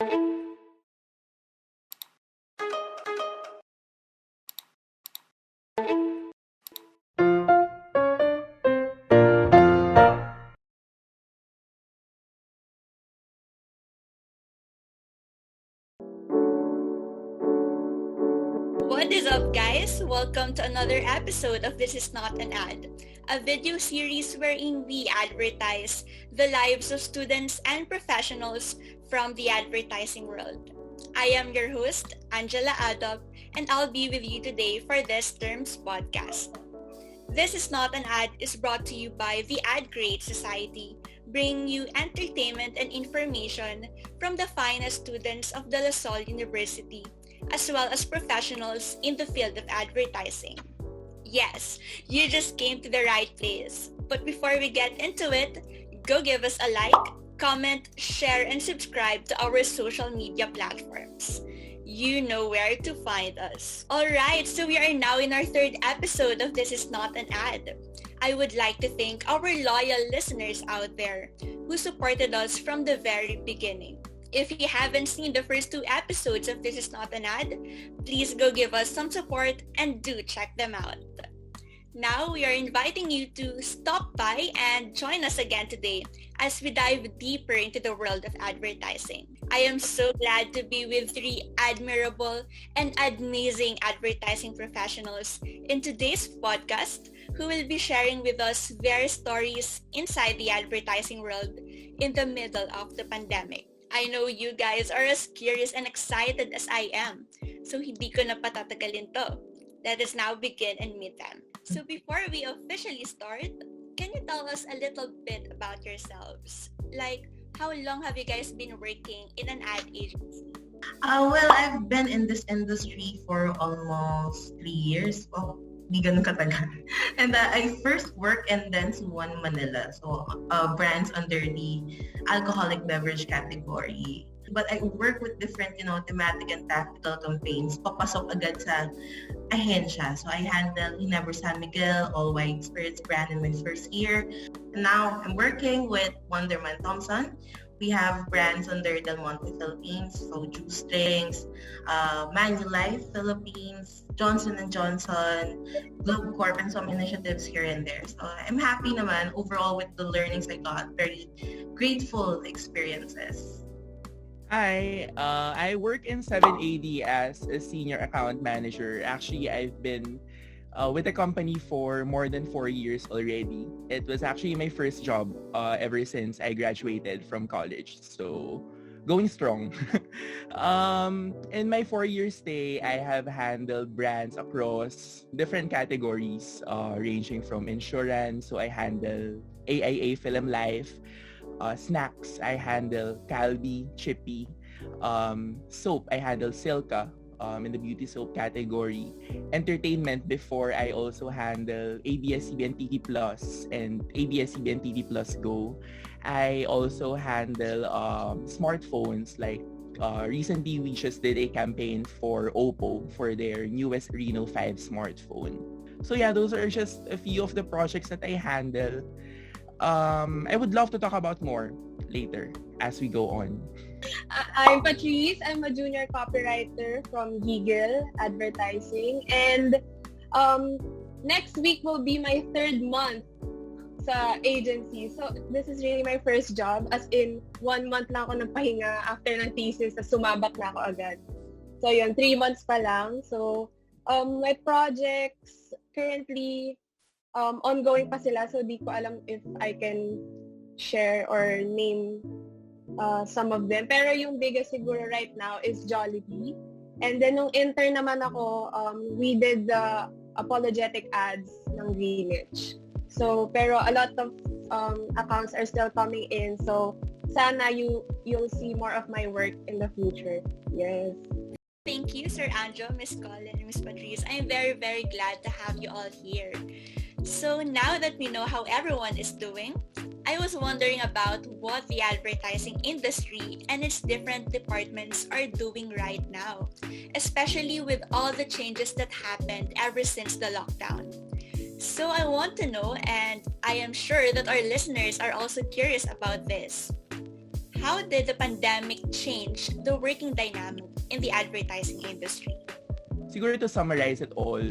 What is up, guys? Welcome to another episode of This Is Not an Ad, a video series wherein we advertise the lives of students and professionals from the advertising world. I am your host, Angela Adop, and I'll be with you today for this term's podcast. This Is Not an Ad is brought to you by the Ad Create Society, bringing you entertainment and information from the finest students of De La Salle University, as well as professionals in the field of advertising. Yes, you just came to the right place. But before we get into it, go give us a like, comment, share, and subscribe to our social media platforms. You know where to find us. Alright, so we are now in our third episode of This Is Not an Ad. I would like to thank our loyal listeners out there who supported us from the very beginning. If you haven't seen the first two episodes of This Is Not an Ad, please go give us some support and do check them out. Now we are inviting you to stop by and join us again today as we dive deeper into the world of advertising. I am so glad to be with three admirable and amazing advertising professionals in today's podcast who will be sharing with us their stories inside the advertising world in the middle of the pandemic. I know you guys are as curious and excited as I am, so hindi ko na patatagalin to. Let us now begin and meet them. So before we officially start, can you tell us a little bit about yourselves? Like, how long have you guys been working in an ad agency? Well, I've been in this industry for almost 3 years. Oh, di ganun katagal. And I first worked in Dance One Manila. So, brands under the alcoholic beverage category. But I work with different, thematic and tactical campaigns. Papasok agad sa ahensya. So I handle Ginebra San Miguel, All White Spirits brand in my first year. And now I'm working with Wonderman Thompson. We have brands under Del Monte Philippines, so juice drinks, Manulife Philippines, Johnson & Johnson, Globe Corp, and some initiatives here and there. So I'm happy naman overall with the learnings I got. Very grateful experiences. I work in 7AD as a senior account manager. Actually, I've been with the company for more than 4 years already. It was actually my first job ever since I graduated from college. So, going strong. In my 4-year stay, I have handled brands across different categories, ranging from insurance. So, I handle AIA Film Life. Snacks, I handle Calbee, Chippy. Soap, I handle Silka in the beauty soap category. Entertainment, before I also handle ABS-CBN TV Plus and ABS-CBN TV Plus Go. I also handle smartphones, like recently we just did a campaign for Oppo for their newest Reno 5 smartphone. So yeah, those are just a few of the projects that I handle. I would love to talk about more later as we go on. I'm Patrice. I'm a junior copywriter from Giggle Advertising. And next week will be my 3rd month sa agency. So this is really my first job. As in, 1 month lang ako ng pahinga after ng thesis. Sumabak na ako agad. So yun, 3 months pa lang. So my projects currently ongoing pa sila, so di ko alam if I can share or name some of them. Pero yung biggest siguro right now is Jollibee. And then nung intern naman ako, we did the apologetic ads ng Greenwich. So, pero a lot of accounts are still coming in. So, sana you'll see more of my work in the future. Yes. Thank you, Sir Anjo, Miss Colin, and Miss Patrice. I'm very, very glad to have you all here. So now that we know how everyone is doing, I was wondering about what the advertising industry and its different departments are doing right now, especially with all the changes that happened ever since the lockdown. So I want to know, and I am sure that our listeners are also curious about this. how did the pandemic change the working dynamic in the advertising industry? Siguro to summarize it all,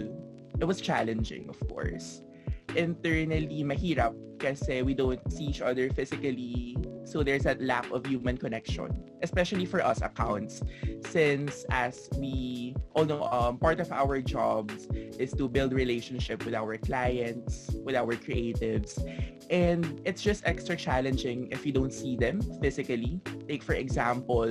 it was challenging, of course. Internally, mahirap kasi we don't see each other physically. So there's that lack of human connection, especially for us accounts. Since as we all know, part of our jobs is to build relationship with our clients, with our creatives. And it's just extra challenging if you don't see them physically. Take for example,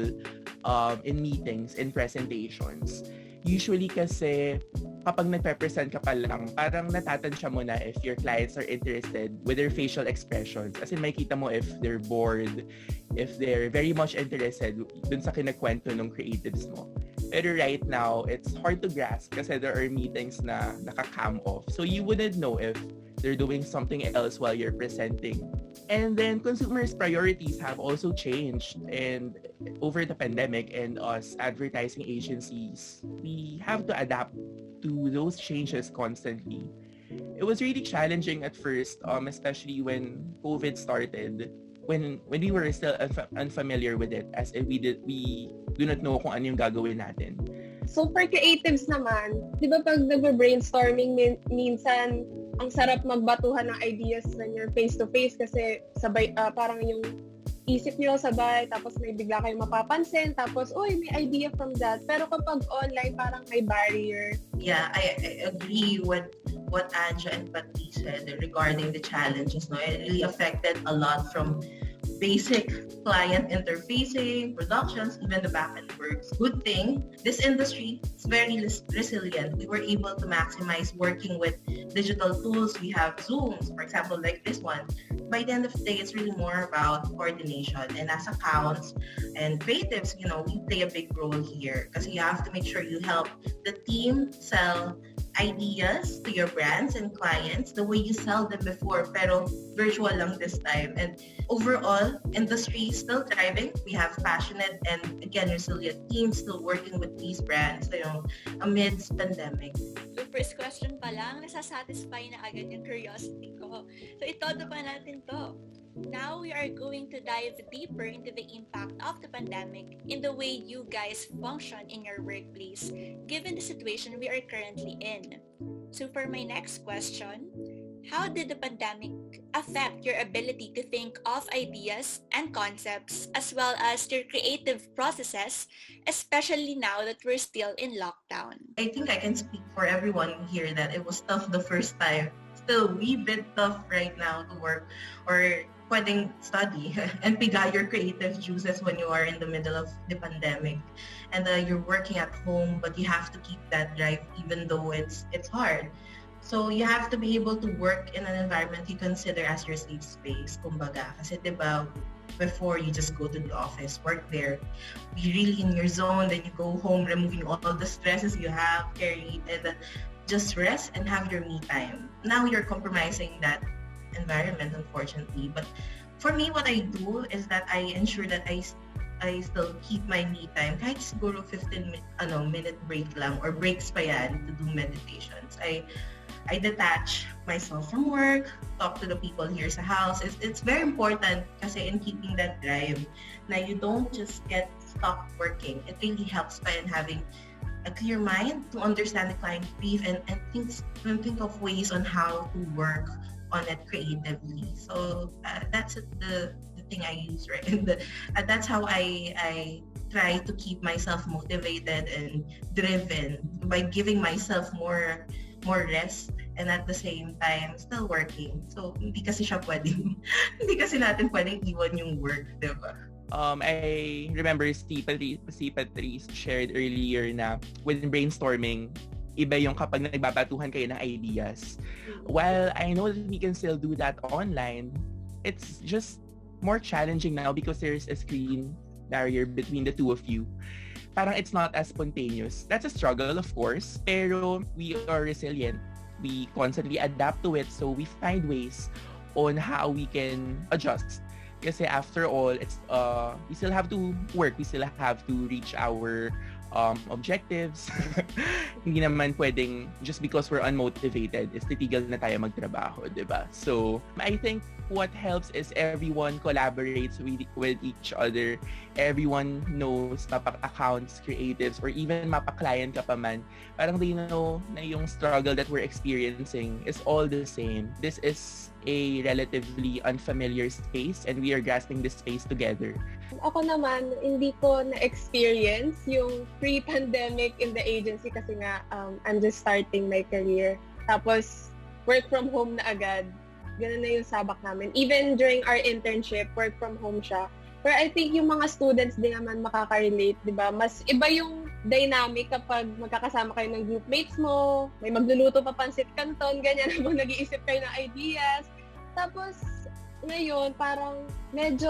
in meetings, in presentations. Usually kasi kapag nagpe-present ka pa lang, parang natatansya mo na if your clients are interested with their facial expressions. As in, makita mo if they're bored, if they're very much interested dun sa kinakwento ng creatives mo. Pero right now, it's hard to grasp kasi there are meetings na naka-cam off. So you wouldn't know if they're doing something else while you're presenting. And then consumers' priorities have also changed. And over the pandemic and us advertising agencies, we have to adapt to those changes constantly. It was really challenging at first, especially when COVID started. When we were still unfamiliar with it, as if we do not know kung ano yung gagawin natin. So for creatives naman, di ba pag nagbe-brainstorming, minsan ang sarap magbatuhan ng ideas when you're face-to-face kasi sabay, parang yung isip nyo sabay, tapos may bigla kayong mapapansin, tapos, may idea from that. Pero kapag online, parang may barrier. Yeah, I agree with what Anja and Patty said regarding the challenges. No, it really affected a lot from basic client interfacing, productions, even the back-end works. Good thing, this industry is very resilient. We were able to maximize working with digital tools. We have Zooms, for example, like this one. By the end of the day, it's really more about coordination. And as accounts and creatives, we play a big role here because you have to make sure you help the team sell ideas to your brands and clients the way you sell them before, pero virtual lang this time. And overall, industry is still thriving. We have passionate and again resilient teams still working with these brands, amidst pandemic. So first question pa lang, nasasatisfy na agad yung curiosity ko. So itodo pa natin to. Now we are going to dive deeper into the impact of the pandemic in the way you guys function in your workplace, given the situation we are currently in. So for my next question, how did the pandemic affect your ability to think of ideas and concepts as well as your creative processes, especially now that we're still in lockdown? I think I can speak for everyone here that it was tough the first time. Still, we bit tough right now to work or pwedeng study and piga your creative juices when you are in the middle of the pandemic. And you're working at home, but you have to keep that drive even though it's hard. So you have to be able to work in an environment you consider as your safe space, kumbaga. Kasi diba, before you just go to the office, work there, be really in your zone, then you go home, removing all the stresses you have carried, and just rest and have your me time. Now you're compromising that environment, unfortunately. But for me, what I do is that I ensure that I still keep my me time. Kahit siguro 15-minute break lang or breaks pa yan to do meditations. I detach myself from work, talk to the people here sa house. It's very important kasi in keeping that drive na you don't just get stuck working. It really helps pa in having a clear mind to understand the client brief and think of ways on how to work on it creatively. So that's the thing I use, right? And that's how I try to keep myself motivated and driven by giving myself more rest and at the same time still working. So hindi kasi natin pwedeng iwan yung work, diba? I remember si Patrice shared earlier na with brainstorming, iba yung kapag nagbabatuhan kayo ng ideas. While I know that we can still do that online, it's just more challenging now because there's a screen barrier between the two of you. Parang it's not as spontaneous. That's a struggle, of course, pero we are resilient. We constantly adapt to it, so we find ways on how we can adjust. Kasi after all, it's we still have to work. We still have to reach our objectives. Hindi naman pwedeng just because we're unmotivated is titigil na tayo magtrabaho, di ba? So, I think what helps is everyone collaborates with each other. Everyone knows mapa-accounts, creatives, or even mapa-client ka pa man. Parang they know na yung struggle that we're experiencing is all the same. This is a relatively unfamiliar space and we are grasping this space together. Ako naman, hindi ko na-experience yung pre-pandemic in the agency kasi nga I'm just starting my career. Tapos, work from home na agad. Ganun na yung sabak namin. Even during our internship, work from home siya. Pero I think yung mga students din naman makaka-relate, di ba? Mas iba yung dynamic kapag magkakasama kayo ng group mates mo, may magluluto pa pansit canton, ganyan, habang nag-iisip kayo ng ideas. Tapos, ngayon, parang medyo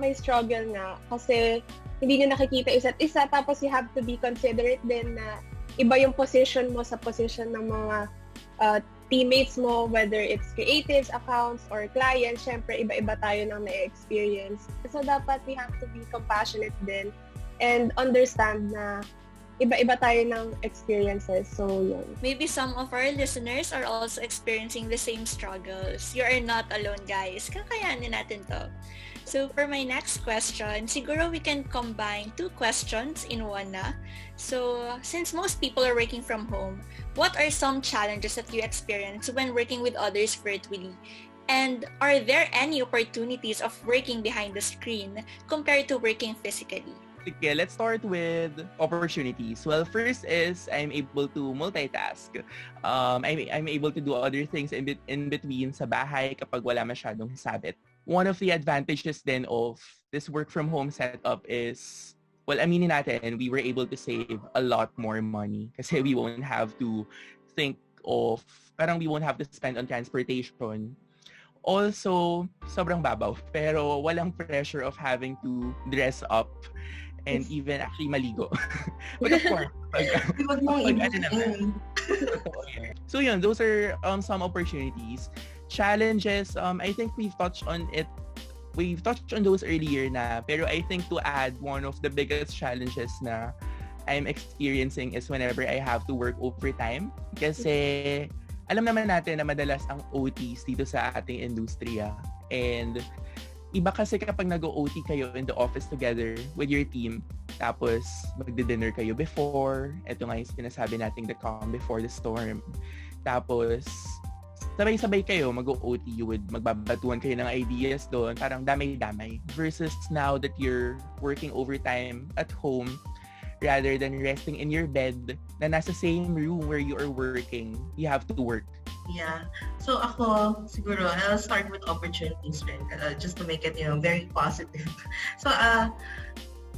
may struggle nga kasi hindi nyo nakikita isa't isa, tapos you have to be considerate din na iba yung position mo sa position ng mga teammates mo, whether it's creatives, accounts, or clients. Syempre, iba-iba tayo ng na-experience. So, dapat we have to be compassionate din and understand na iba-iba tayo ng experiences. So, yun. Maybe some of our listeners are also experiencing the same struggles. You are not alone, guys. Kakayanin natin to. So, for my next question, siguro we can combine two questions in one na. So, since most people are working from home, what are some challenges that you experience when working with others virtually? And are there any opportunities of working behind the screen compared to working physically? Okay, let's start with opportunities. Well, first is I'm able to multitask. I'm able to do other things in between sa bahay kapag wala masyadong sabit. One of the advantages then of this work from home setup is, well, aminin natin, we were able to save a lot more money kasi we won't have to think of, parang we won't have to spend on transportation. Also, sobrang babaw, pero walang pressure of having to dress up and even actually maligo. But of course, so yun, those are some opportunities. Challenges, I think we've touched on it. We've touched on those earlier na, pero I think to add, one of the biggest challenges na I'm experiencing is whenever I have to work overtime. Kasi alam naman natin na madalas ang OTs dito sa ating industriya. And iba kasi kapag nag-OT kayo in the office together with your team, tapos magdi-dinner kayo before, ito nga yung sinasabi nating the calm before the storm. Tapos, sabay-sabay kayo mag-OT, magbabatuan kayo ng ideas doon, parang damay-damay. Versus now that you're working overtime at home, rather than resting in your bed na nasa same room where you are working, you have to work. Yeah. So ako, siguro, I'll start with opportunities rin, just to make it, very positive. So,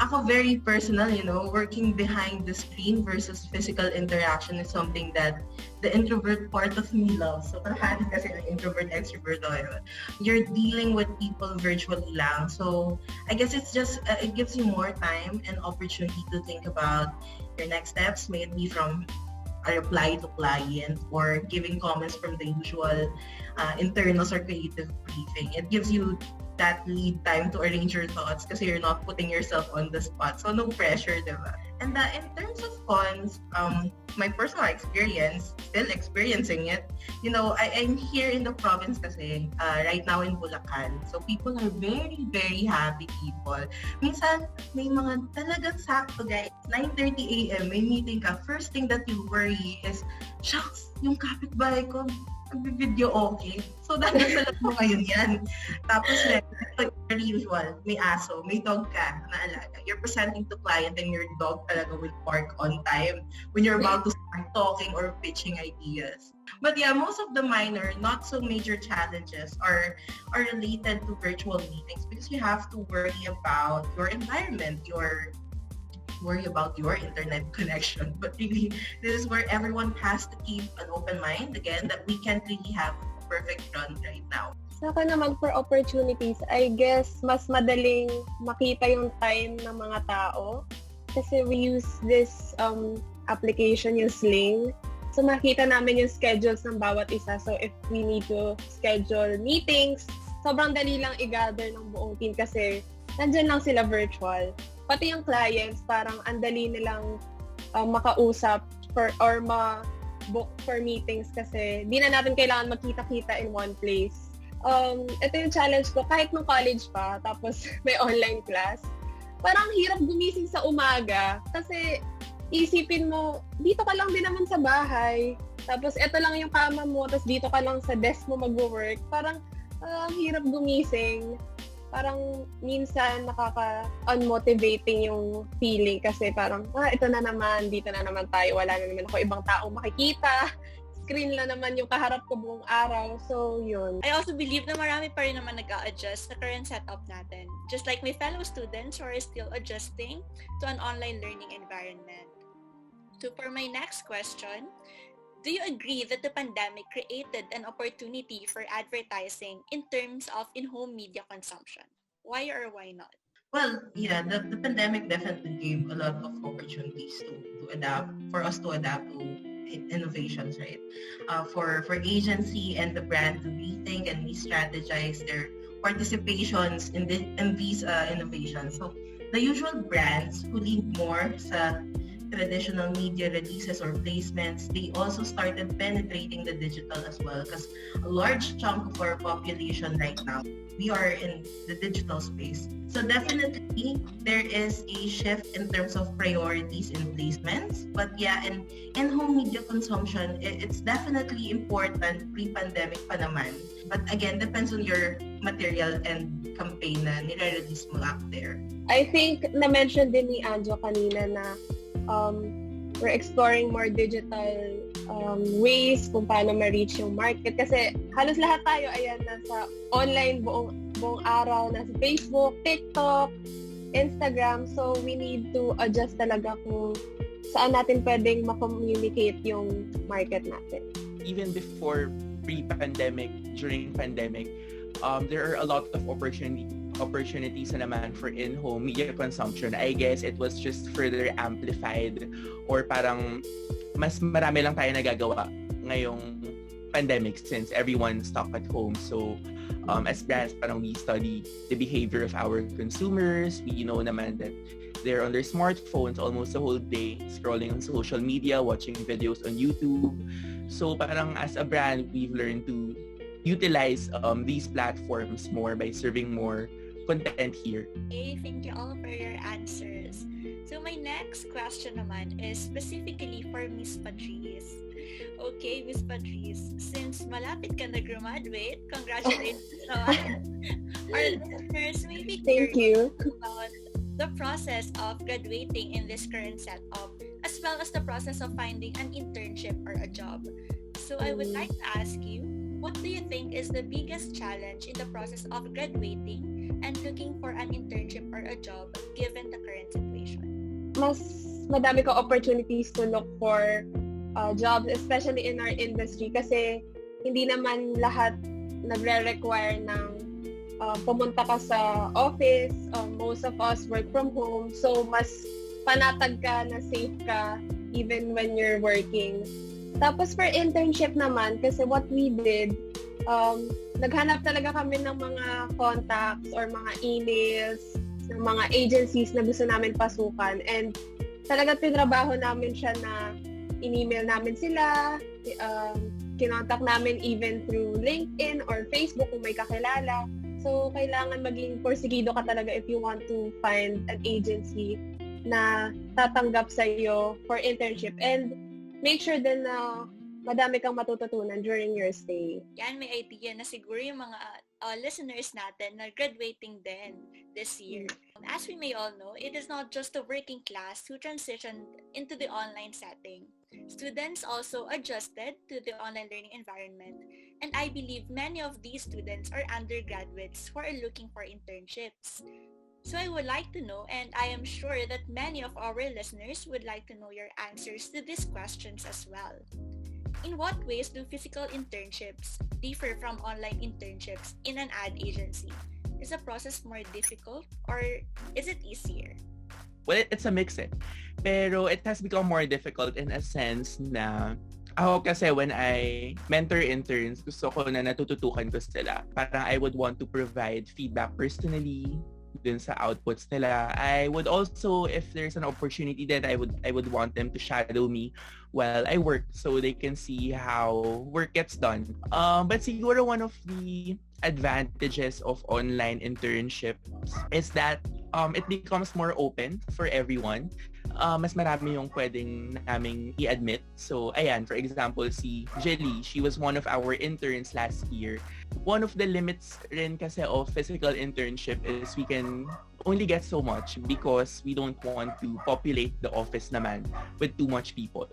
ako very personal, working behind the screen versus physical interaction is something that the introvert part of me loves. So, parang kasi ng introvert-extrovert ako. You're dealing with people virtually lang. So, I guess it's just, it gives you more time and opportunity to think about your next steps, may it be from a reply to client or giving comments from the usual internals or creative briefing. It gives you that lead time to arrange your thoughts kasi you're not putting yourself on the spot. So, no pressure, diba? And in terms of cons, my personal experience, still experiencing it, I'm here in the province kasi right now in Bulacan. So, people are very, very happy people. Minsan, may mga talagang sakto, guys. 9:30 a.m., may meeting ka. First thing that you worry is, shucks, yung kapitbahay ko, video okay. So, dahil sa lahat mo ngayon yan. Tapos, very usual, may aso, may dog ka na alaga. You're presenting to client and your dog talaga will bark on time when you're about to start talking or pitching ideas. But yeah, most of the minor, not so major challenges are related to virtual meetings because you have to worry about your environment, worry about your internet connection. But really, this is where everyone has to keep an open mind. Again, that we can't really have a perfect run right now. Sa akin naman for opportunities, I guess mas madaling makita yung time ng mga tao. Kasi we use this application, yung Sling. So makita namin yung schedules ng bawat isa. So if we need to schedule meetings, sobrang dali lang i-gather ng buong team kasi nandyan lang sila virtual. pati yung clients, parang andali nilang makausap or ma-book for meetings kasi di na natin kailangan magkita-kita in one place. Ito yung challenge ko, kahit nung college pa, tapos may online class, parang hirap gumising sa umaga kasi isipin mo, dito ka lang din naman sa bahay, tapos ito lang yung kama mo, tapos dito ka lang sa desk mo mag-work. Parang hirap gumising. Parang minsan nakaka-unmotivating yung feeling kasi parang, ito na naman, dito na naman tayo, wala na naman ako ibang taong makikita. Screen lang naman yung kaharap ko buong araw. So, yun. I also believe na marami pa rin naman nag-a-adjust sa current setup natin. Just like my fellow students who are still adjusting to an online learning environment. So, for my next question, do you agree that the pandemic created an opportunity for advertising in terms of in-home media consumption? Why or why not? Well, yeah, the pandemic definitely gave a lot of opportunities to adapt, for us to adapt to innovations, right? For agency and the brand to rethink and re-strategize their participations in these innovations. So the usual brands who lean more sa traditional media releases or placements, they also started penetrating the digital as well because a large chunk of our population right now, we are in the digital space. So definitely, there is a shift in terms of priorities in placements. But yeah, in home media consumption, it's definitely important pre-pandemic pa naman. But again, depends on your material and campaign na nire-release mo out there. I think na-mention din ni Anjo kanina na we're exploring more digital ways kung paano ma-reach yung market. Kasi halos lahat tayo, ayan, nasa online buong araw, nasa Facebook, TikTok, Instagram. So, we need to adjust talaga kung saan natin pwedeng ma-communicate yung market natin. Even before pre-pandemic, during pandemic, there are a lot of opportunities na naman for in-home media consumption. I guess it was just further amplified or parang mas marami lang tayo nagagawa ngayong pandemic since everyone's stuck at home. So as brands, parang we study the behavior of our consumers. We know naman that they're on their smartphones almost the whole day, scrolling on social media, watching videos on YouTube. So parang as a brand, we've learned to utilize these platforms more by serving more content here. Okay, thank you all for your answers. So my next question naman is specifically for Miss Patrice. Okay, Miss Patrice, since malapit ka na graduate, congratulations naman. Our listeners may be Thank you. about the process of graduating in this current setup, as well as the process of finding an internship or a job. So I would like to ask you, what do you think is the biggest challenge in the process of graduating and looking for an internship or a job given the current situation? Mas madami ka opportunities to look for jobs, especially in our industry kasi hindi naman lahat nagre-require ng pumunta ka sa office. Most of us work from home. So, mas panatag ka na safe ka even when you're working. Tapos for internship naman, kasi what we did, naghanap talaga kami ng mga contacts or mga emails ng mga agencies na gusto namin pasukan. And talaga tinrabaho namin siya na in-email namin sila, kinontak namin even through LinkedIn or Facebook kung may kakilala. So, kailangan maging porsigido ka talaga if you want to find an agency na tatanggap sa iyo for internship. And make sure din na madami kang matututunan during your stay. Yan, may idea na siguro yung mga listeners natin na graduating din this year. As we may all know, it is not just the working class who transitioned into the online setting. Students also adjusted to the online learning environment. And I believe many of these students are undergraduates who are looking for internships. So I would like to know, and I am sure that many of our listeners would like to know your answers to these questions as well. In what ways do physical internships differ from online internships in an ad agency? Is the process more difficult or is it easier? Well, it's a mix eh. Pero it has become more difficult in a sense na ako kasi when I mentor interns, gusto ko na natututukan ko sila. Parang I would want to provide feedback personally, dun sa outputs nila. I would also, if there's an opportunity, then I would want them to shadow me while I work so they can see how work gets done. But siguro one of the advantages of online internships is that it becomes more open for everyone. Mas marami yung pwedeng naming i-admit. So, ayan, for example, si Jelly, she was one of our interns last year. One of the limits rin kasi of physical internship is we can only get so much because we don't want to populate the office naman with too much people.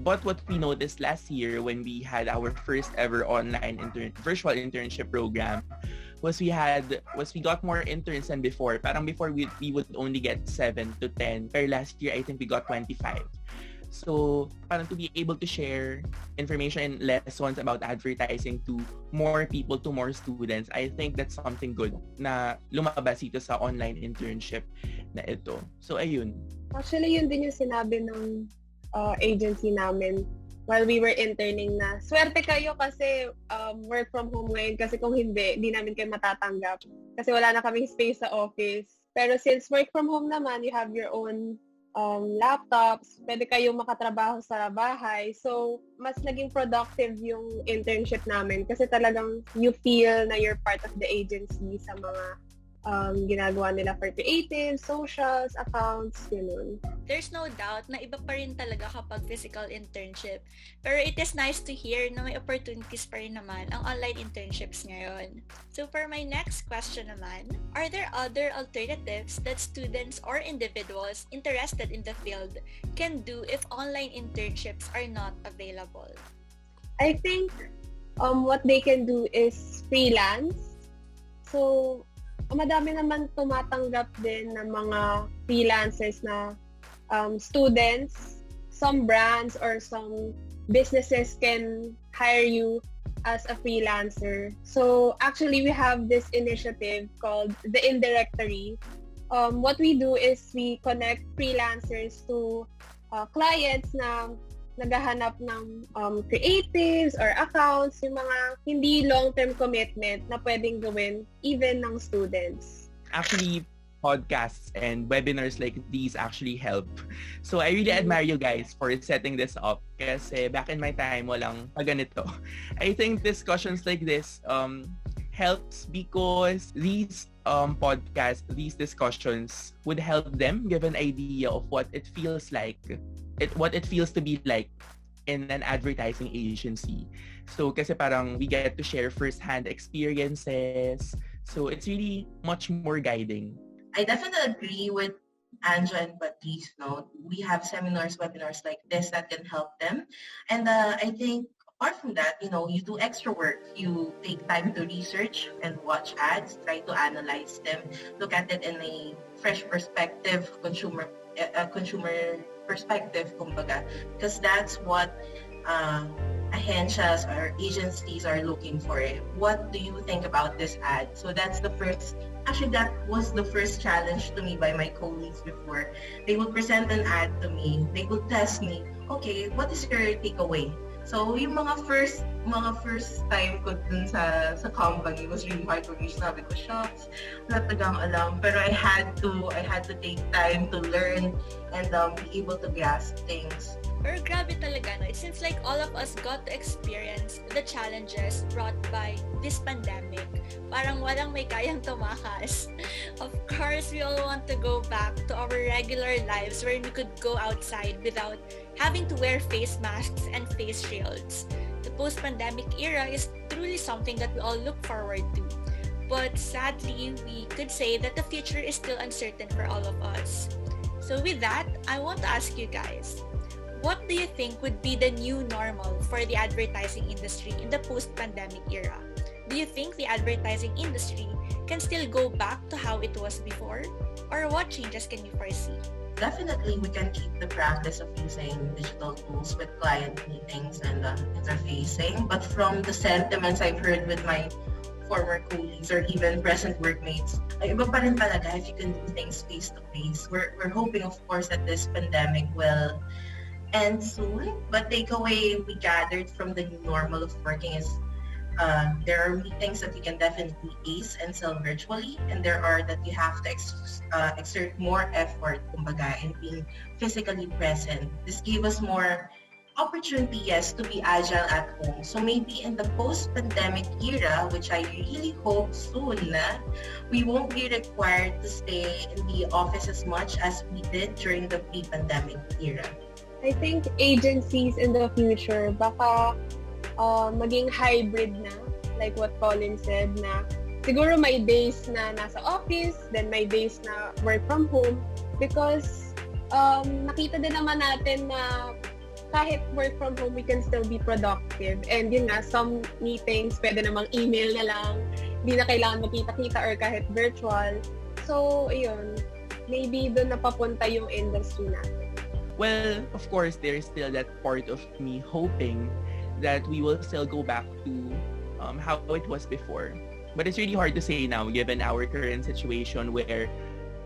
But what we noticed last year when we had our first ever online virtual internship program was we got more interns than before. Parang before we would only get 7 to 10. Pero last year, I think we got 25. So, parang to be able to share information and lessons about advertising to more people, to more students, I think that's something good na lumabas ito sa online internship na ito. So, ayun. Actually, yun din yung sinabi ng agency namin while we were interning na swerte kayo kasi work from home ngayon kasi kung hindi, di namin kayo matatanggap kasi wala na kaming space sa office. Pero since work from home naman, you have your own laptops, pwede kayong makatrabaho sa bahay. So, mas naging productive yung internship namin kasi talagang you feel na you're part of the agency sa mga ginagawa nila for creative, socials, accounts, yun. There's no doubt na iba pa rin talaga kapag physical internship. Pero it is nice to hear na may opportunities pa rin naman ang online internships ngayon. So for my next question naman, are there other alternatives that students or individuals interested in the field can do if online internships are not available? I think what they can do is freelance. So, madami naman tumatanggap din ng mga freelancers na students. Some brands or some businesses can hire you as a freelancer. So actually, we have this initiative called the Indirectory. What we do is we connect freelancers to clients na naghahanap ng creatives or accounts, yung mga hindi long-term commitment na pwedeng gawin even ng students. Actually, podcasts and webinars like these actually help. So I really admire you guys for setting this up kasi back in my time, walang ganito. I think discussions like this helps because these podcasts, these discussions would help them give an idea of what it feels like, what it feels to be like in an advertising agency. So kasi parang we get to share first-hand experiences. So it's really much more guiding. I definitely agree with Anja and Patrice. No, we have seminars, webinars like this that can help them. And I think apart from that, you do extra work. You take time to research and watch ads, try to analyze them, look at it in a fresh perspective, consumer perspective, kumbaga, because that's what agencias or agencies are looking for. What do you think about this ad? So that was the first challenge to me by my colleagues before. They would present an ad to me. They would test me, okay, what is your takeaway? So, yung mga first time ko dun sa company was really hard for me. Sabi ko, shucks, wala tagang alam. Pero I had to take time to learn and be able to grasp things. Pero grabe talaga, no? It seems like all of us got to experience the challenges brought by this pandemic. Parang walang may kayang tumakas. Of course, we all want to go back to our regular lives where we could go outside without having to wear face masks and face shields. The post-pandemic era is truly something that we all look forward to. But sadly, we could say that the future is still uncertain for all of us. So with that, I want to ask you guys, what do you think would be the new normal for the advertising industry in the post-pandemic era? Do you think the advertising industry can still go back to how it was before? Or what changes can you foresee? Definitely, we can keep the practice of using digital tools with client meetings and interfacing. But from the sentiments I've heard with my former colleagues or even present workmates, ay iba pa rin talaga if you can do things face-to-face. We're hoping, of course, that this pandemic will end soon. But takeaway we gathered from the new normal of working is There are meetings that you can definitely ace and sell virtually, and there are that you have to exert more effort, kumbaga, in being physically present. This gave us more opportunity, yes, to be agile at home. So maybe in the post-pandemic era, which I really hope soon, we won't be required to stay in the office as much as we did during the pre-pandemic era. I think agencies in the future, baka maging hybrid na, like what Colin said, na siguro may days na nasa office, then may days na work from home, because nakita din naman natin na kahit work from home, we can still be productive. And yun nga, some meetings, pwede namang email na lang, hindi na kailangan makita-kita or kahit virtual. So, ayun, maybe doon na papunta yung industry natin. Well, of course, there's still that part of me hoping that we will still go back to how it was before. But it's really hard to say now, given our current situation where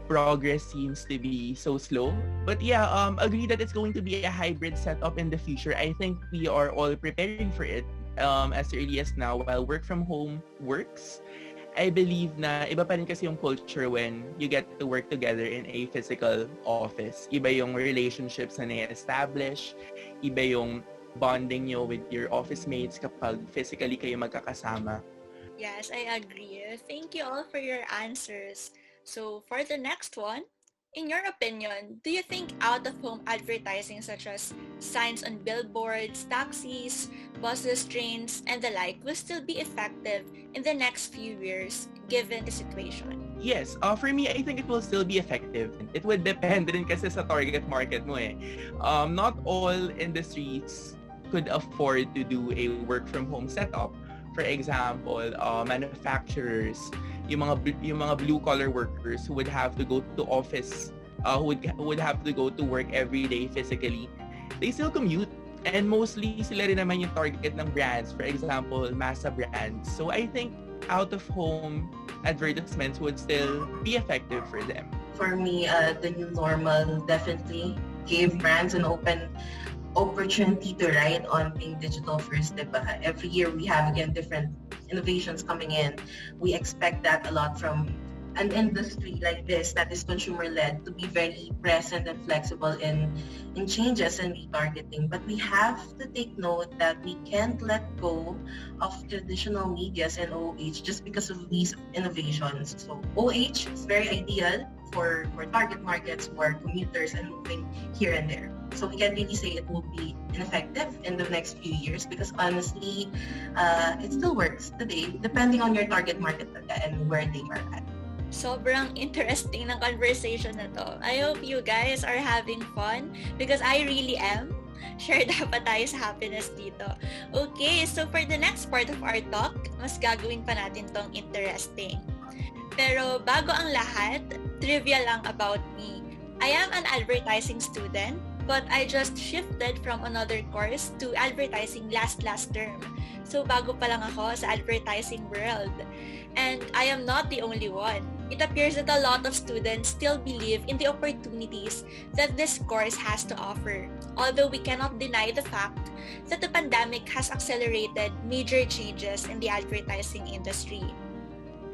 progress seems to be so slow. But yeah, agree that it's going to be a hybrid setup in the future. I think we are all preparing for it as early as now. While work from home works, I believe na iba pa rin kasi yung culture when you get to work together in a physical office. Iba yung relationships na na-establish, iba yung bonding nyo with your office mates kapag physically kayo magkakasama. Yes, I agree. Thank you all for your answers. So for the next one, in your opinion, do you think out-of-home advertising such as signs on billboards, taxis, buses, trains, and the like will still be effective in the next few years given the situation? Yes, for me, I think it will still be effective. It would depend rin kasi sa target market mo eh. Not all industries could afford to do a work-from-home setup. For example, manufacturers, yung mga blue-collar workers who would have to go to office, who would have to go to work every day physically, they still commute. And mostly, sila rin naman yung target ng brands. For example, masa brands. So I think out-of-home advertisements would still be effective for them. For me, the new normal definitely gave brands an open opportunity to ride on being digital first, diba? Every year we have again different innovations coming in. We expect that a lot from an industry like this that is consumer-led to be very present and flexible in changes and retargeting. But we have to take note that we can't let go of traditional medias and OH just because of these innovations. So OH is very ideal for target markets, for commuters and moving here and there. So we can't really say it will be ineffective in the next few years because honestly, it still works today depending on your target market and where they are at. Sobrang interesting ng conversation na to. I hope you guys are having fun because I really am. Share dapat tayo sa happiness dito. Okay, so for the next part of our talk, mas gagawin pa natin tong interesting. Pero bago ang lahat, trivia lang about me. I am an advertising student, but I just shifted from another course to advertising last term. So bago pa lang ako sa advertising world. And I am not the only one. It appears that a lot of students still believe in the opportunities that this course has to offer, although we cannot deny the fact that the pandemic has accelerated major changes in the advertising industry.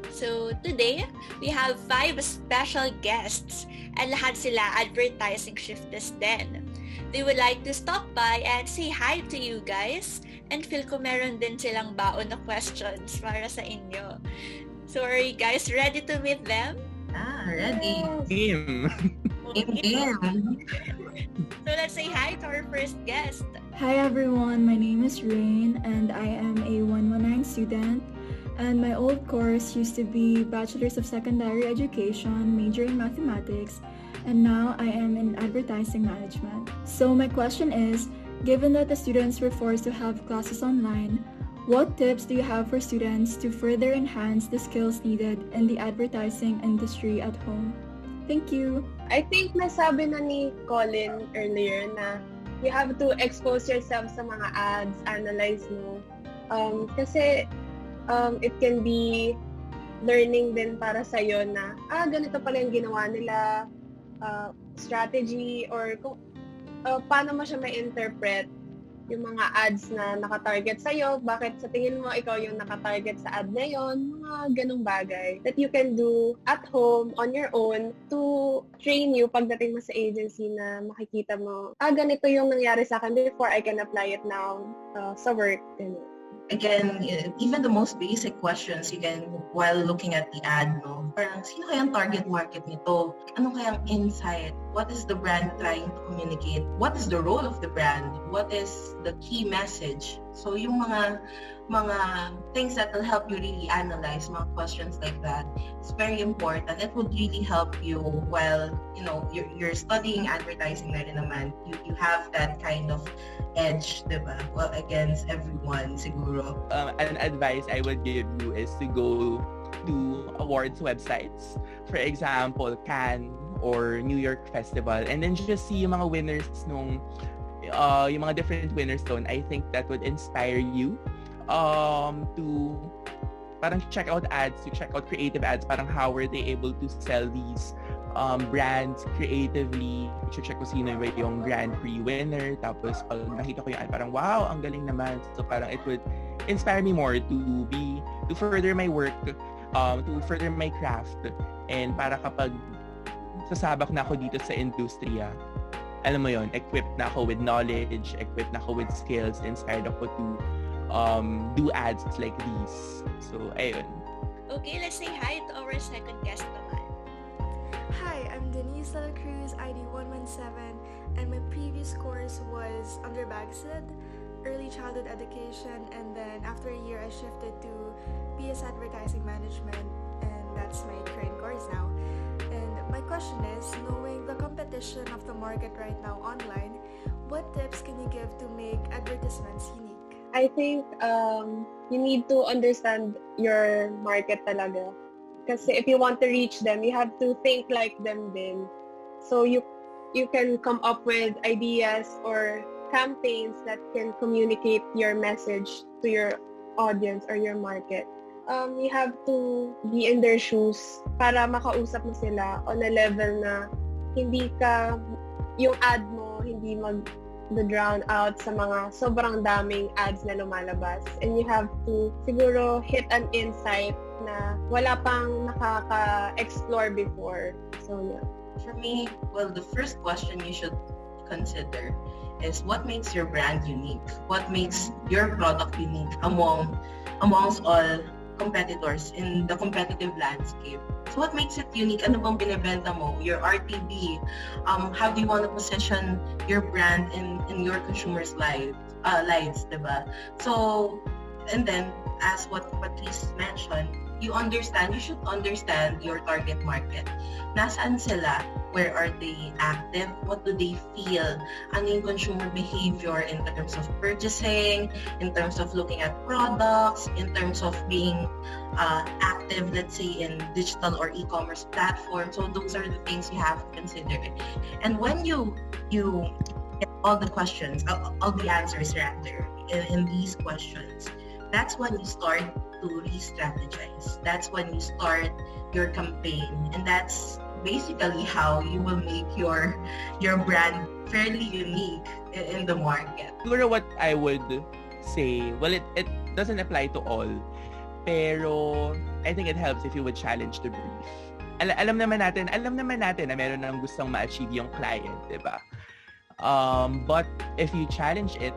So today, we have 5 special guests and lahat sila advertising shifters din. They would like to stop by and say hi to you guys and feel ko meron din silang baon na questions para sa inyo. So are you guys ready to meet them? Ready. Game! Game. So let's say hi to our first guest. Hi everyone, my name is Rain and I am a 119 student. And my old course used to be Bachelor's of Secondary Education, major in mathematics, and now I am in advertising management. So my question is, given that the students were forced to have classes online, what tips do you have for students to further enhance the skills needed in the advertising industry at home? Thank you. I think nasabi na ni Colin earlier na you have to expose yourself sa mga ads, analyze mo. Kasi it can be learning din para sa'yo na, ganito pala yung ginawa nila, strategy, or paano mo siya ma-interpret yung mga ads na nakatarget sa'yo, bakit sa tingin mo ikaw yung nakatarget sa ad na yon, mga ganong bagay that you can do at home on your own to train you pagdating mo sa agency na makikita mo, ganito yung nangyari sa akin before, I can apply it now sa work. Again, even the most basic questions you can, while looking at the ad, no? Parang, sino kayang target market nito? Ano kayang insight? What is the brand trying to communicate? What is the role of the brand? What is the key message? So yung mga things that will help you really analyze mga questions like that, it's very important. It would really help you while, you're studying advertising na rin naman. You have that kind of edge, diba? Well, against everyone, siguro. An advice I would give you is to go to awards websites. For example, Cannes or New York Festival. And then just see yung mga winners yung mga different winners doon. I think that would inspire you to parang check out ads, to check out creative ads. Parang how were they able to sell these brands creatively. Check ko sino yung Grand Prix winner. Tapos pag nakita ko yung ad, parang wow, ang galing naman. So parang it would inspire me more to further my work, to further my craft. And para kapag sasabak na ako dito sa industriya, alam mo yon, equipped na ako with knowledge, equipped na ako with skills, inspired ako to do ads like these. So, ayun. Okay, let's say hi to our second guest naman. Hi, I'm Denise Dela Cruz, ID 117, and my previous course was under BAGSID, Early Childhood Education, and then after a year I shifted to BS Advertising Management, and that's my current course now. And my question is, knowing the competition of the market right now online, what tips can you give to make advertisements unique? I think you need to understand your market talaga. Kasi if you want to reach them, you have to think like them din. So you can come up with ideas or campaigns that can communicate your message to your audience or your market. You have to be in their shoes para makausap mo sila on a level na hindi ka, yung ad mo, hindi mag-drown out sa mga sobrang daming ads na lumalabas. And you have to siguro hit an insight na wala pang nakaka-explore before. So, yeah. For me, well, the first question you should consider is what makes your brand unique? What makes your product unique amongst all competitors in the competitive landscape? So what makes it unique? Ano bang binibenta mo? Your RTB? How do you want to position your brand in your consumers' lives, diba? So, and then, as what Patrice mentioned, you should understand your target market. Nasaan sila? Where are they active? What do they feel? Ano yung consumer behavior in terms of purchasing, in terms of looking at products, in terms of being active, let's say, in digital or e-commerce platforms. So those are the things you have to consider. And when you get all the questions, all the answers rather, in these questions, that's when you start to re-strategize. That's when you start your campaign, and that's basically how you will make your brand fairly unique in the market. Siguro what I would say, well, it doesn't apply to all, pero I think it helps if you would challenge the brief. Alam naman natin na meron nang gustong ma-achieve yung client, diba? But if you challenge it,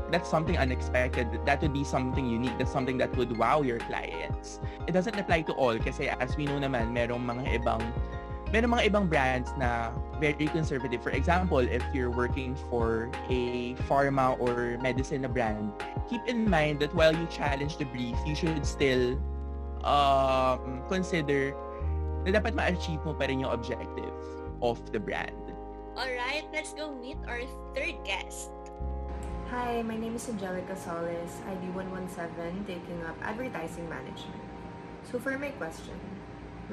that's something unexpected. That would be something unique. That's something that would wow your clients. It doesn't apply to all kasi as we know naman, merong mga ibang brands na very conservative. For example, if you're working for a pharma or medicine na brand, keep in mind that while you challenge the brief, you should still consider na dapat ma-achieve mo pa rin yung objective of the brand. Alright, let's go meet our third guest. Hi, my name is Angelica Solis, ID 117, taking up advertising management. So for my question,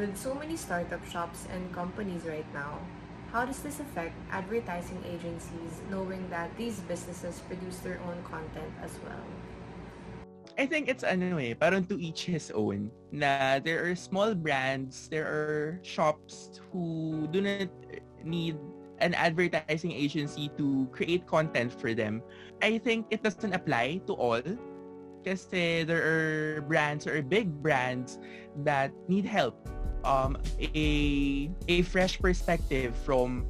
with so many startup shops and companies right now, how does this affect advertising agencies knowing that these businesses produce their own content as well? I think it's parang to each his own. Na there are small brands, there are shops who do not need an advertising agency to create content for them. I think it doesn't apply to all kasi there are brands or big brands that need help. A fresh perspective from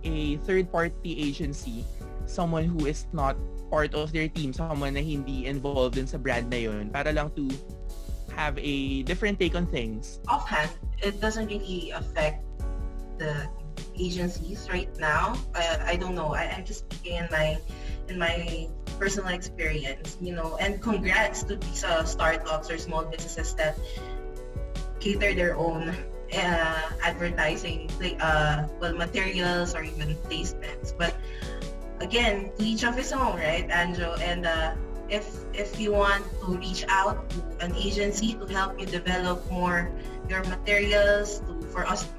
a third-party agency, someone who is not part of their team, someone na hindi involved din sa brand na yun, para lang to have a different take on things. Offhand, it doesn't really affect the agencies right now. I don't know. I'm just speaking in my personal experience, and congrats to these startups or small businesses that cater their own advertising materials or even placements. But again, to each of his own, right, Anjo? And if you want to reach out to an agency to help you develop more your materials,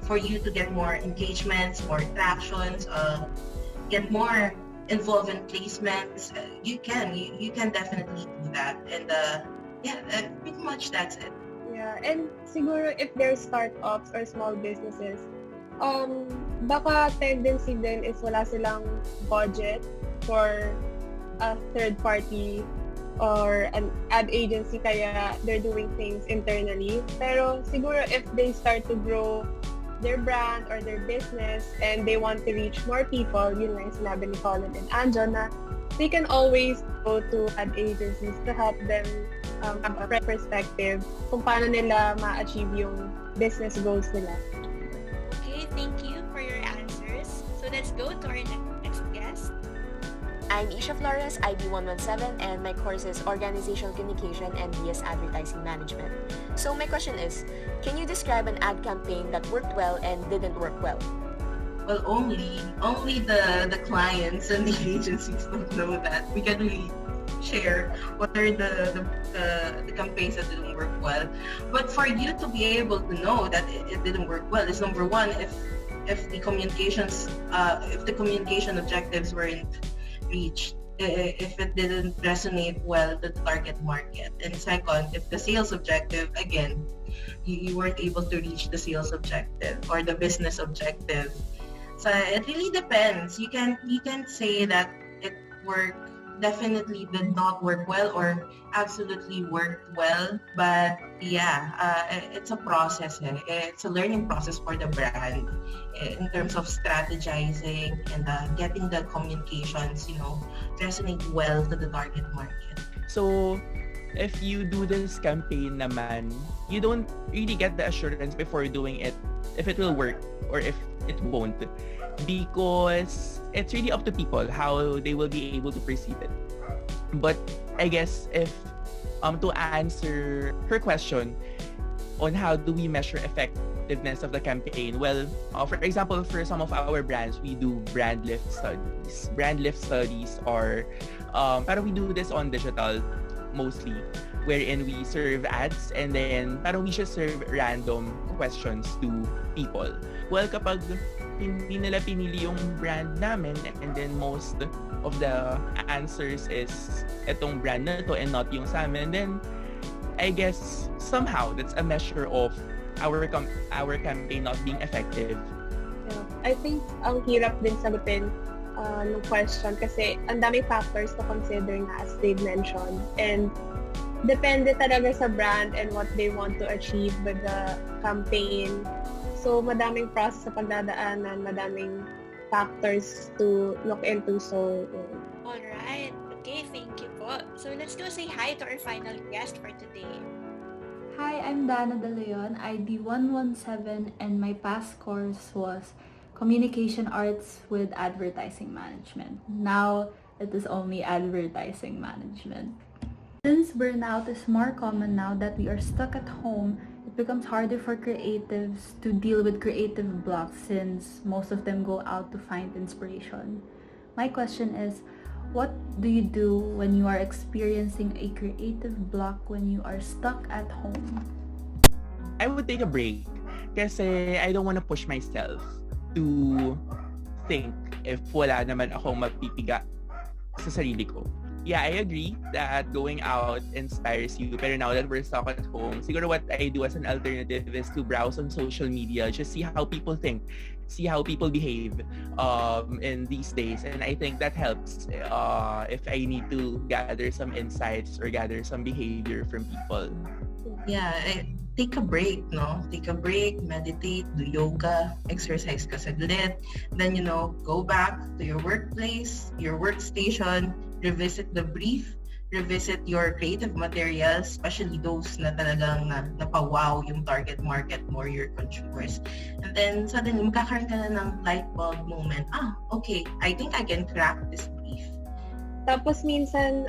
for you to get more engagements, more tractions, get more involved in placements, you can definitely do that. And pretty much that's it. Yeah, and siguro if they're startups or small businesses, baka tendency din is wala silang budget for a third party or an ad agency, kaya they're doing things internally. Pero siguro if they start to grow their brand or their business and they want to reach more people, yun nga yung sinabi ni Colin and Anjo, na they can always go to ad agencies to help them have a fresh perspective kung paano nila ma-achieve yung business goals nila. Okay, thank you for your answers. So let's go to our next guest. I'm Isha Flores, ID 117, and my course is Organizational Communication and BS Advertising Management. So my question is, can you describe an ad campaign that worked well and didn't work well? Well, only the clients and the agencies don't know that. We can really share what are the campaigns that didn't work well. But for you to be able to know that it didn't work well is, number one, if the communication objectives weren't reached, if it didn't resonate well to the target market. And second, if the sales objective, again, you weren't able to reach the sales objective or the business objective. So it really depends. You can't say that it definitely did not work well or absolutely worked well. But it's a process. It's a learning process for the brand in terms of strategizing and getting the communications, resonate well to the target market. So, if you do this campaign naman, you don't really get the assurance before doing it if it will work or if it won't, because it's really up to people how they will be able to perceive it. But I guess if to answer her question on how do we measure effectiveness of the campaign, well, for example, for some of our brands, we do brand lift studies. Brand lift studies are pero we do this on digital mostly, wherein we serve ads and then parang we just serve random questions to people. Well, kapag hindi nila pinili yung brand namin and then most of the answers is etong brand na to and not yung sa amin, then I guess somehow that's a measure of our campaign not being effective. Yeah. I think ang hirap din sagutin ng question kasi ang daming factors to consider nga, as they've mentioned, and depende talaga sa brand and what they want to achieve with the campaign. So madaming process sa pagdadaanan, madaming factors to look into. So Alright. Okay, thank you po. So let's go say hi to our final guest for today. Hi, I'm Dana De Leon, ID 117, and my past course was Communication Arts with Advertising Management. Now, it is only Advertising Management. Since burnout is more common now that we are stuck at home, it becomes harder for creatives to deal with creative blocks since most of them go out to find inspiration. My question is, what do you do when you are experiencing a creative block when you are stuck at home? I would take a break kasi I don't want to push myself to think if wala naman akong mapipiga sa sarili ko. Yeah, I agree that going out inspires you. Pero now that we're stuck at home, siguro what I do as an alternative is to browse on social media, just see how people think, see how people behave in these days. And I think that helps if I need to gather some insights or gather some behavior from people. Yeah, take a break, no? Take a break, meditate, do yoga, exercise ka saglit. Then, go back to your workplace, your workstation, revisit the brief, revisit your creative materials, especially those na talagang napawaw yung target market mo, your consumers. And then, suddenly, magkakaroon ka na ng light bulb moment. Okay, I think I can crack this brief. Tapos minsan,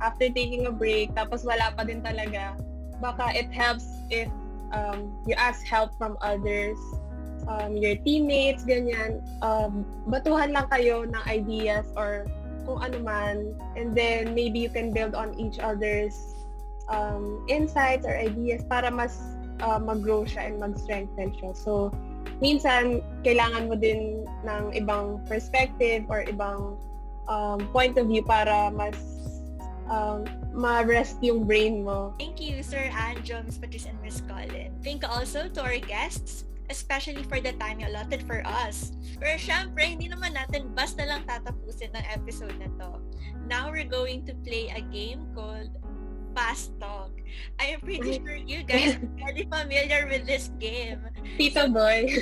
after taking a break, tapos wala pa din talaga, baka it helps if you ask help from others, your teammates, ganyan. Batuhan lang kayo ng ideas or kung ano man, and then maybe you can build on each other's insights or ideas para mas mag-grow siya and mag-strengthen siya. So, minsan, kailangan mo din ng ibang perspective or ibang point of view para mas ma-rest yung brain mo. Thank you, Sir Anjo, Ms. Patrice, and Ms. Colin. Thank you also to our guests, especially for the time you allotted for us. Pero syempre, hindi naman natin basta lang tatapusin ng episode na to. Now we're going to play a game called Fast Talk. I am pretty sure you guys are very familiar with this game. Tito Boy.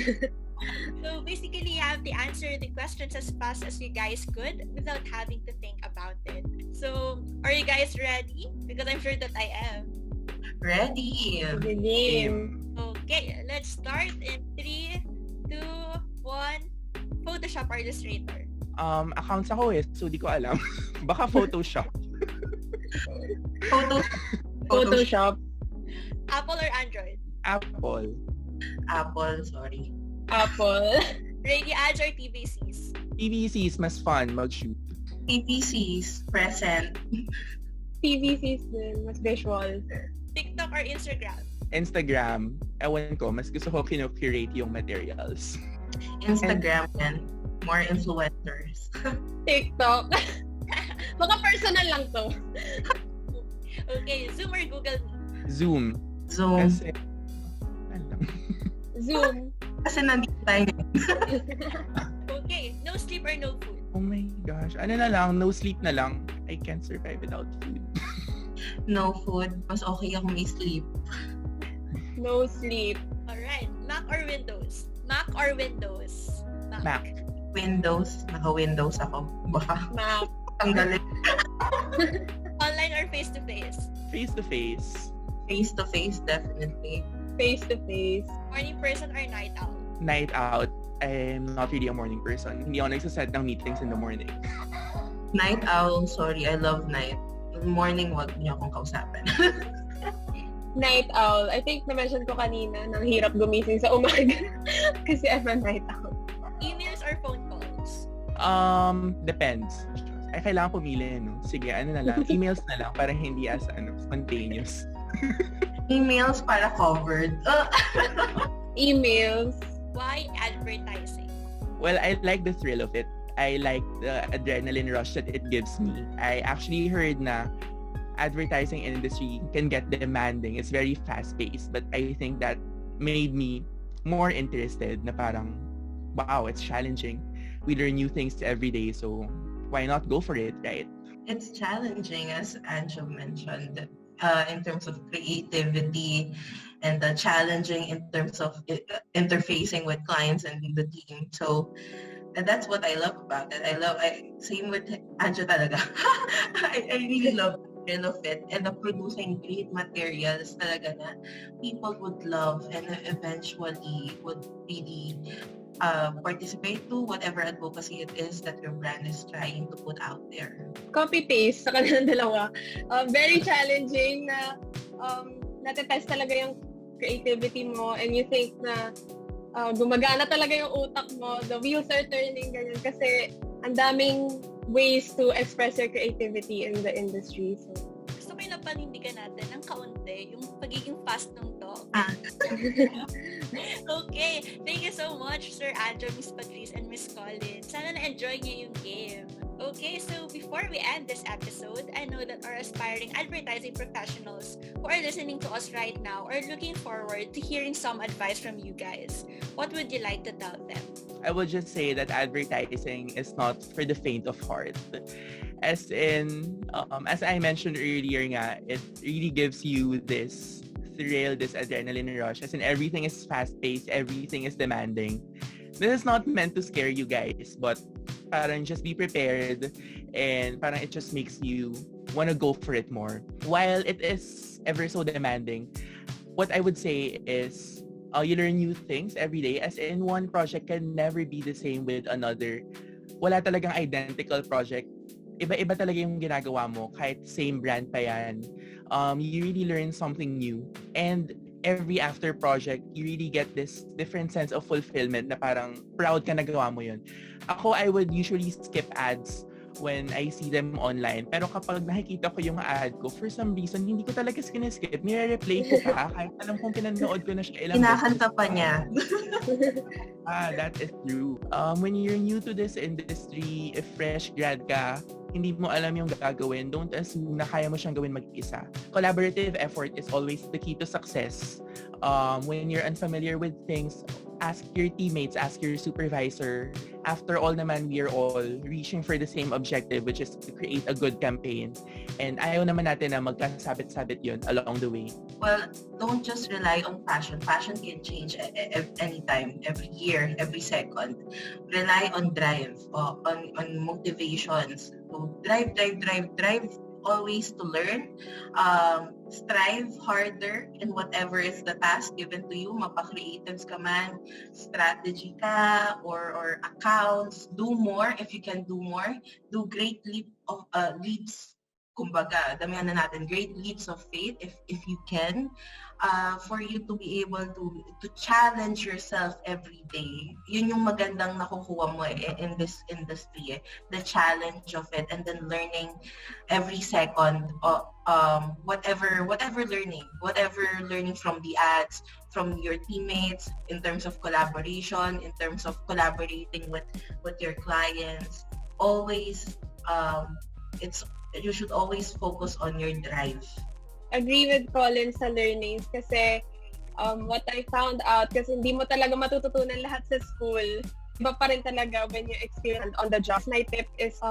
So basically, you have to answer the questions as fast as you guys could without having to think about it. So, are you guys ready? Because I'm sure that I am. Ready! The game. Okay, let's start in 3, 2, 1. Photoshop or Illustrator? Accounts ako so di ko alam. Baka Photoshop. Photoshop. Apple or Android? Apple. Apple, sorry. Apple. Radio ads or TVCs? TVC is mas fun mag-shoot. TPCs, present. TVCs din, mas visual. TikTok or Instagram? Instagram, ewan ko, mas gusto ko curate yung materials. Instagram yan. More influencers. TikTok. Baka personal lang to. Okay, Zoom or Google Meet? Zoom. Zoom. Kasi, Zoom. Kasi nandito tayo. Okay, no sleep or no food? oh my gosh. Ano na lang, no sleep na lang. I can't survive without food. No food. Mas okay ako may sleep. No sleep. Alright, Mac or Windows? Mac or Windows? Mac. Windows. Naka-Windows ako. Baka Mac. tanggalin. Online or face-to-face? Face-to-face. Face-to-face, definitely. Face-to-face. Morning person or night owl? Night out. I'm not really a morning person. Hindi ako nagsaset ng meetings in the morning. Night owl, sorry. I love night. Morning, wag niyo akong kausapin. Night owl. I think na-mention ko kanina, nang hirap gumising sa umaga. Kasi I'm a night owl. Emails or phone calls? Depends. Ay, kailangan pumili, no? Sige, ano na lang. Emails na lang para hindi as, spontaneous. Emails para covered. Emails. Why advertising? Well, I like the thrill of it. I like the adrenaline rush that it gives me. I actually heard na advertising industry can get demanding. It's very fast-paced. But I think that made me more interested na parang, wow, it's challenging. We learn new things every day. So why not go for it, right? It's challenging, as Anjo mentioned, in terms of creativity and challenging in terms of interfacing with clients and the team. So that's what I love about it. Same with Anjo talaga. I really love of it and producing great materials talaga na people would love and eventually would really participate to whatever advocacy it is that your brand is trying to put out there. Copy-paste sa kanilang dalawa. Very challenging na natetest talaga yung creativity mo and you think na gumagana talaga yung utak mo. The wheels are turning, ganyan. Kasi ang daming ways to express your creativity in the industry. So, gusto ko yung napanindigan natin ng kaunti, yung pagiging fast ng talk. Okay, thank you so much, Sir Andrew, Miss Patrice, and Miss Colin. Sana na-enjoy niyo yung game. Okay, so before we end this episode, I know that our aspiring advertising professionals who are listening to us right now are looking forward to hearing some advice from you guys. What would you like to tell them? I would just say that advertising is not for the faint of heart. As in, as I mentioned earlier nga, it really gives you this thrill, this adrenaline rush. As in, everything is fast-paced, everything is demanding. This is not meant to scare you guys, but parang just be prepared and parang it just makes you want to go for it more. While it is ever so demanding, what I would say is you learn new things every day, as in one project can never be the same with another. Wala talagang identical project. Iba-iba talaga yung ginagawa mo kahit same brand pa yan. You really learn something new. And every after project, you really get this different sense of fulfillment na parang proud ka na gawa mo yun. Ako, I would usually skip ads when I see them online. Pero kapag nakikita ko yung ad ko, for some reason, hindi ko talaga skip. Nire-replay ko pa kahit alam kong pinanood ko na siya ilang Kinakanta pa niya. That is true. When you're new to this industry, if fresh grad ka, hindi mo alam yung gagawin, don't assume na kaya mo siyang gawin mag-isa. Collaborative effort is always the key to success. When you're unfamiliar with things, ask your teammates, ask your supervisor. After all naman, we are all reaching for the same objective, which is to create a good campaign. And ayaw naman natin na magkasabit-sabit yun along the way. Well, don't just rely on passion. Passion can change anytime, every year, every second. Rely on drive, on motivations. So drive always to learn. Strive harder in whatever is the task given to you. Mapa-creatives ka man, strategy ka, or accounts. Do more if you can do more. Do great leaps. Kumbaga, damihan na natin, great leaps of faith if you can, for you to be able to challenge yourself every day. Yun yung magandang nakukuha mo in this industry, the challenge of it, and then learning every second, whatever learning from the ads, from your teammates, in terms of collaboration, in terms of collaborating with your clients. Always, you should always focus on your drive. Agree with Colin sa learnings kasi what I found out, kasi hindi mo talaga matututunan lahat sa school. Iba pa rin talaga when you experience on the job. My tip is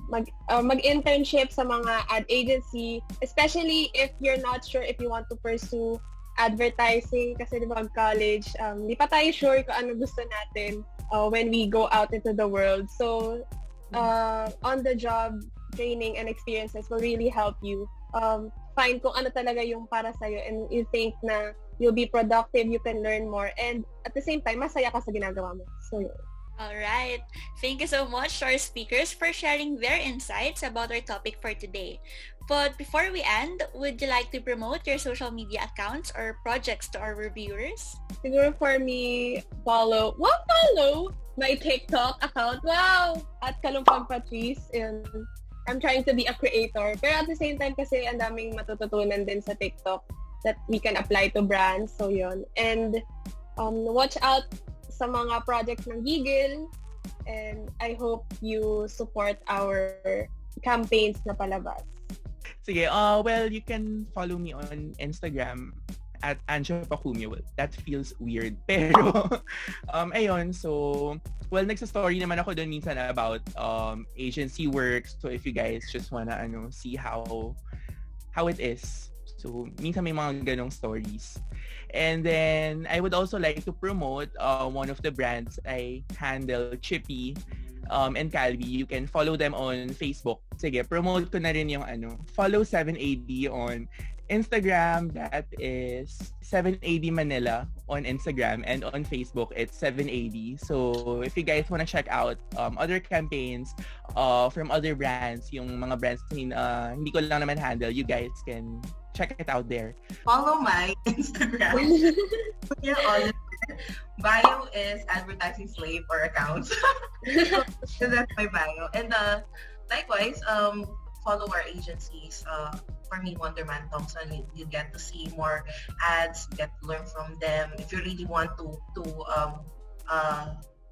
mag-internship sa mga ad agency, especially if you're not sure if you want to pursue advertising kasi di ba college, di pa tayo sure kung ano gusto natin when we go out into the world. So, on the job training and experiences will really help you find kung ano talaga yung para sa'yo, and you think na you'll be productive, you can learn more, and at the same time, masaya ka sa ginagawa mo. So, yun. All right. Thank you so much to our speakers for sharing their insights about our topic for today. But before we end, would you like to promote your social media accounts or projects to our reviewers? Siguro for me, follow my TikTok account. Wow! At Kalumpag Patrice. And I'm trying to be a creator. Pero at the same time kasi ang daming matututunan din sa TikTok that we can apply to brands. So yun. And watch out sa mga projects ng Giggle. And I hope you support our campaigns na palabas. Sige, well, you can follow me on Instagram at Anja Pacumio. That feels weird. Pero, ayun, so, well, nagsa-story naman ako doon minsan about agency work. So, if you guys just wanna, see how it is. So, minsan may mga ganong stories. And then, I would also like to promote one of the brands I handle, Chippy, and Calvi. You can follow them on Facebook. Sige, promote ko na rin yung follow 7AD on Instagram. That is 7AD Manila on Instagram, and on Facebook it's 7AD. So if you guys want to check out other campaigns from other brands, yung mga brands na hindi ko lang naman handle, you guys can check it out there. Follow my Instagram. Bio is advertising slave or accounts. So that's my bio. And likewise, follow our agencies. For me, Wonderman Thompson, you get to see more ads, get to learn from them. If you really want to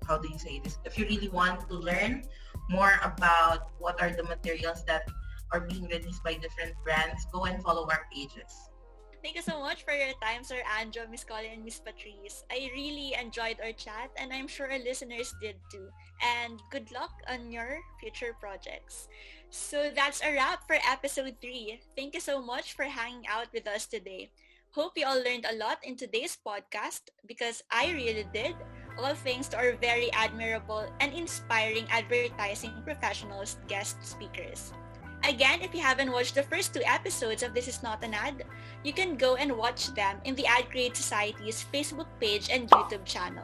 how do you say this? If you really want to learn more about what are the materials that are being released by different brands, go and follow our pages. Thank you so much for your time, Sir Anjo, Miss Colin, and Miss Patrice. I really enjoyed our chat, and I'm sure our listeners did too. And good luck on your future projects. So that's a wrap for episode 3. Thank you so much for hanging out with us today. Hope you all learned a lot in today's podcast because I really did. All thanks to our very admirable and inspiring advertising professionals guest speakers. Again, if you haven't watched the first 2 episodes of This Is Not an Ad, you can go and watch them in the Ad Create Society's Facebook page and YouTube channel.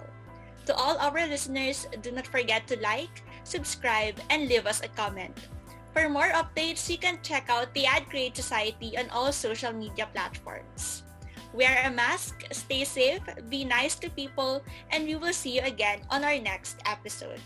To all our listeners, do not forget to like, subscribe, and leave us a comment. For more updates, you can check out the Ad Create Society on all social media platforms. Wear a mask, stay safe, be nice to people, and we will see you again on our next episode.